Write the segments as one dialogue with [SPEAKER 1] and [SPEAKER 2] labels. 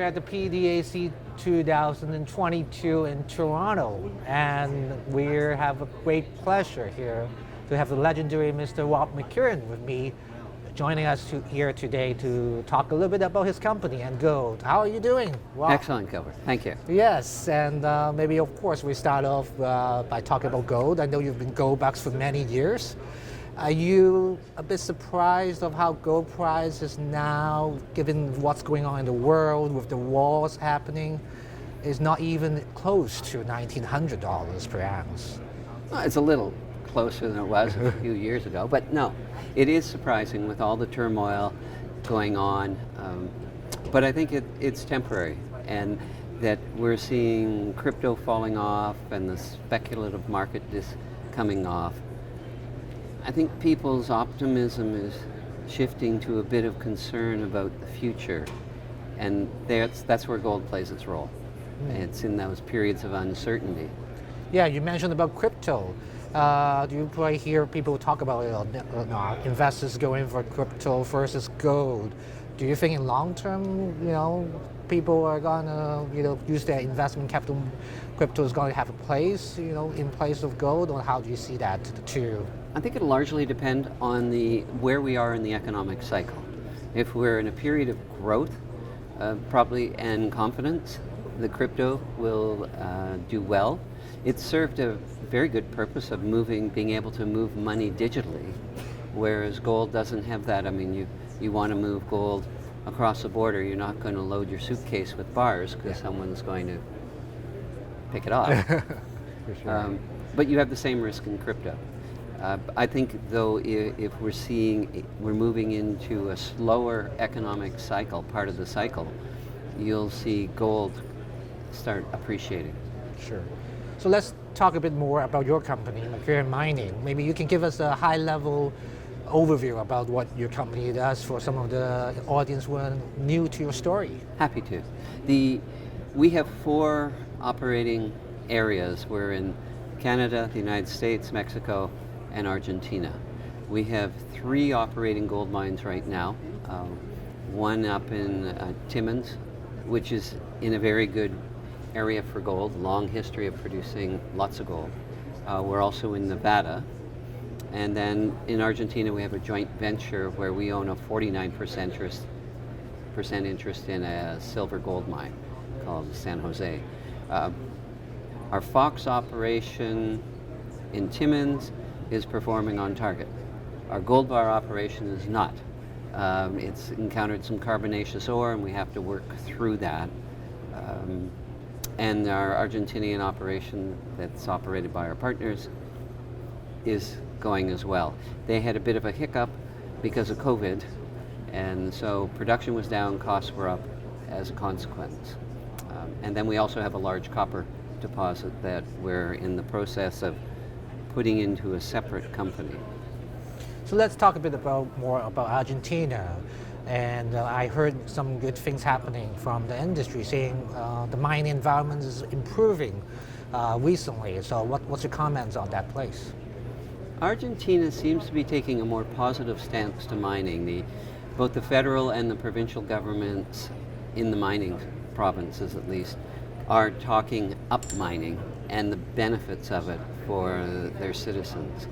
[SPEAKER 1] at the PDAC 2022 in Toronto, and we have a great pleasure here to have the legendary Mr. Rob McEwen with me, joining us here today to talk a little bit about his company and gold. How are you doing, Rob?
[SPEAKER 2] Excellent, Gilbert. Thank you.
[SPEAKER 1] Yes, and maybe of course we start off by talking about gold. I know you've been gold bucks for many years. Are you a bit surprised of how gold price is now, given what's going on in the world with the wars happening, is not even close to $1,900 per ounce?
[SPEAKER 2] Well, it's a little closer than it was a few years ago, but no, it is surprising with all the turmoil going on, but I think it's temporary, and that we're seeing crypto falling off and the speculative market just coming off. I think people's optimism is shifting to a bit of concern about the future, and that's where gold plays its role. It's in those periods of uncertainty.
[SPEAKER 1] Yeah, you mentioned about crypto. Do you probably hear people talk about investors going for crypto versus gold? Do you think in long term, people are gonna, use their investment capital? Crypto is going to have a place, in place of gold, or how do you see that too?
[SPEAKER 2] I think it'll largely depend on where we are in the economic cycle. If we're in a period of growth, probably, and confidence, the crypto will do well. It's served a very good purpose of being able to move money digitally, whereas gold doesn't have that. I mean, you want to move gold across the border, you're not going to load your suitcase with bars because someone's going to pick it up. Sure. But you have the same risk in crypto. I think, though, if we're moving into a slower economic cycle, part of the cycle, you'll see gold start appreciating.
[SPEAKER 1] Sure. So let's talk a bit more about your company, McEwen Mining. Maybe you can give us a high-level overview about what your company does for some of the audience who are new to your story.
[SPEAKER 2] Happy to. We have 4 operating areas. We're in Canada, the United States, Mexico, and Argentina. We have 3 operating gold mines right now. One up in Timmins, which is in a very good area for gold, long history of producing lots of gold. We're also in Nevada. And then in Argentina, we have a joint venture where we own a 49% interest in a silver gold mine called San Jose. Our Fox operation in Timmins is performing on target. Our gold bar operation is not. It's encountered some carbonaceous ore, and we have to work through that. And our Argentinian operation that's operated by our partners is going as well. They had a bit of a hiccup because of COVID, and so production was down, costs were up as a consequence. And then we also have a large copper deposit that we're in the process of putting into a separate company.
[SPEAKER 1] So let's talk a bit more about Argentina. And I heard some good things happening from the industry, saying the mining environment is improving recently. So what's your comments on that place?
[SPEAKER 2] Argentina seems to be taking a more positive stance to mining. Both the federal and the provincial governments in the mining provinces, at least, are talking up mining and the benefits of it for their citizens.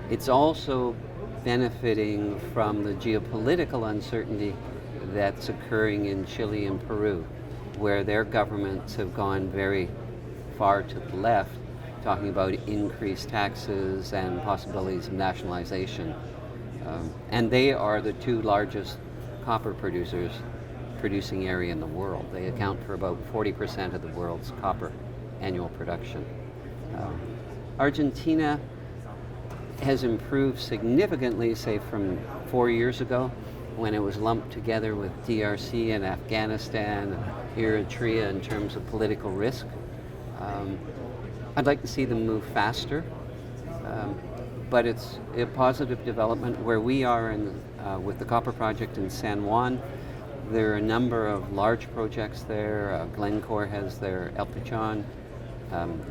[SPEAKER 2] It's also benefiting from the geopolitical uncertainty that's occurring in Chile and Peru, where their governments have gone very far to the left, talking about increased taxes and possibilities of nationalization. And they are the 2 largest copper producing area in the world. They account for about 40% of the world's copper annual production. Argentina has improved significantly, say, from 4 years ago, when it was lumped together with DRC and Afghanistan and Eritrea in terms of political risk. I'd like to see them move faster, but it's a positive development. Where we are with the copper project in San Juan, there are a number of large projects there. Glencore has their El Pichon,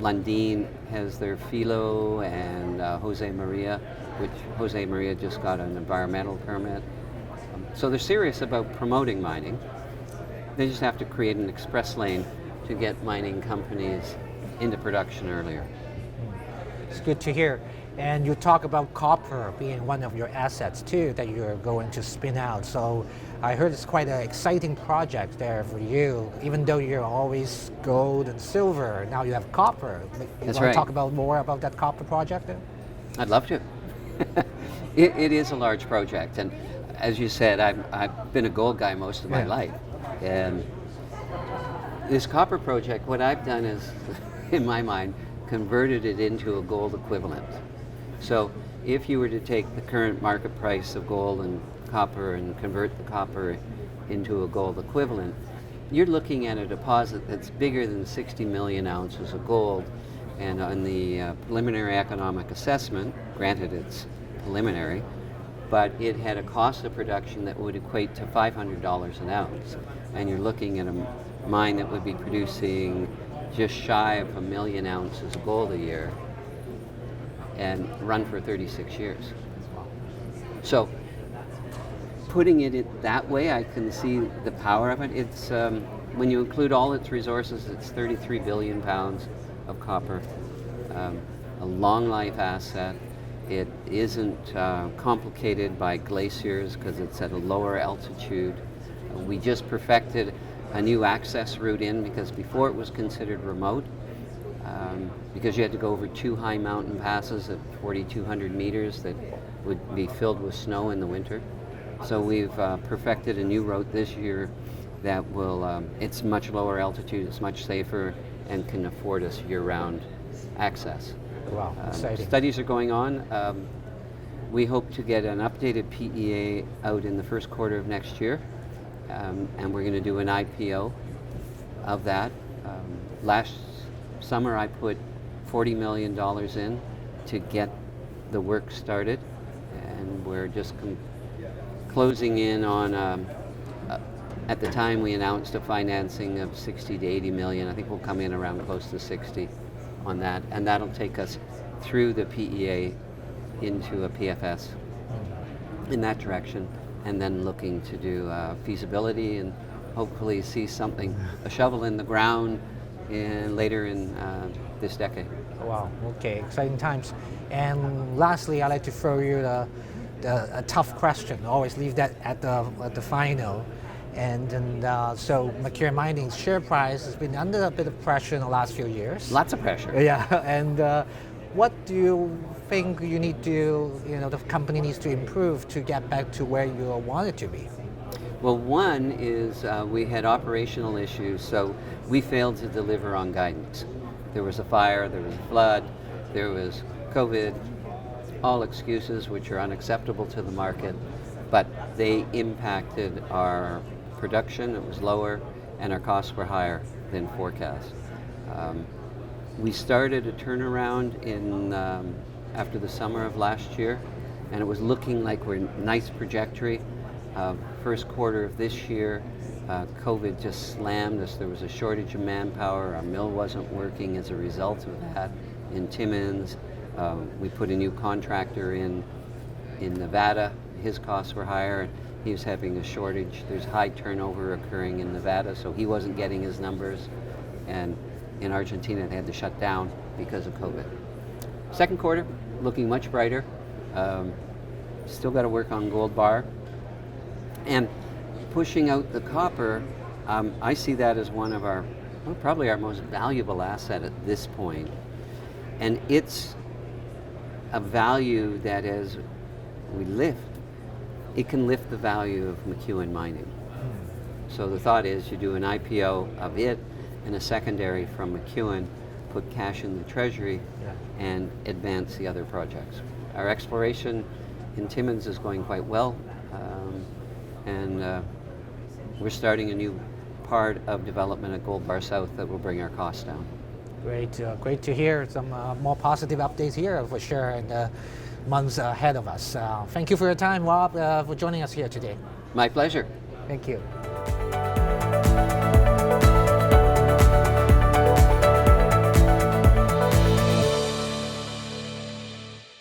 [SPEAKER 2] Lundin has their Filo, and Jose Maria, which Jose Maria just got an environmental permit. So they're serious about promoting mining. They just have to create an express lane to get mining companies into production earlier.
[SPEAKER 1] It's good to hear. And you talk about copper being one of your assets too that you're going to spin out. So I heard it's quite an exciting project there for you, even though you're always gold and silver. Now you have copper. You
[SPEAKER 2] That's
[SPEAKER 1] want
[SPEAKER 2] right.
[SPEAKER 1] to talk about more about that copper project then?
[SPEAKER 2] I'd love to. It is a large project, and as you said, I've been a gold guy most of my life. And this copper project, what I've done is, in my mind, converted it into a gold equivalent. So if you were to take the current market price of gold and copper and convert the copper into a gold equivalent, you're looking at a deposit that's bigger than 60 million ounces of gold. And on the preliminary economic assessment, granted it's preliminary, but it had a cost of production that would equate to $500 an ounce. And you're looking at a mine that would be producing just shy of 1 million ounces of gold a year and run for 36 years. So putting it that way, I can see the power of it. It's when you include all its resources, it's 33 billion pounds of copper, a long life asset. It isn't complicated by glaciers because it's at a lower altitude. We just perfected a new access route in because before it was considered remote because you had to go over 2 high mountain passes at 4,200 meters that would be filled with snow in the winter. So we've perfected a new route this year that will, it's much lower altitude, it's much safer, and can afford us year-round access.
[SPEAKER 1] Wow, exciting.
[SPEAKER 2] Studies are going on. We hope to get an updated PEA out in the first quarter of next year, and we're going to do an IPO of that. Last summer I put $40 million in to get the work started, and we're just closing in on, at the time we announced a financing of 60 to 80 million. I think we'll come in around close to 60 on that, and that'll take us through the PEA into a PFS in that direction, and then looking to do feasibility and hopefully see something, a shovel in the ground later in this decade.
[SPEAKER 1] Wow, okay, exciting times. And lastly, I'd like to throw you a tough question. Always leave that at the final. And so McEwen Mining's share price has been under a bit of pressure in the last few years.
[SPEAKER 2] Lots of pressure.
[SPEAKER 1] Yeah, and what do you think you need to, the company needs to improve to get back to where you want it to be?
[SPEAKER 2] Well, one is we had operational issues, so we failed to deliver on guidance. There was a fire, there was a flood, there was COVID, all excuses which are unacceptable to the market, but they impacted our production. It was lower, and our costs were higher than forecast. We started a turnaround in after the summer of last year, and it was looking like we're in a nice trajectory. First quarter of this year, COVID just slammed us. There was a shortage of manpower. Our mill wasn't working as a result of that in Timmins. We put a new contractor in Nevada. His costs were higher. He was having a shortage. There's high turnover occurring in Nevada, so he wasn't getting his numbers. And in Argentina, they had to shut down because of COVID. Second quarter, looking much brighter. Still got to work on Gold Bar. And pushing out the copper, I see that as one of our, probably our most valuable asset at this point. And it's a value that as we lift, it can lift the value of McEwen Mining. So the thought is you do an IPO of it and a secondary from McEwen, put cash in the treasury, and advance the other projects. Our exploration in Timmins is going quite well, and we're starting a new part of development at Gold Bar South that will bring our costs down.
[SPEAKER 1] Great, great to hear some more positive updates here for sure in the months ahead of us. Thank you for your time, Rob, for joining us here today.
[SPEAKER 2] My pleasure.
[SPEAKER 1] Thank you.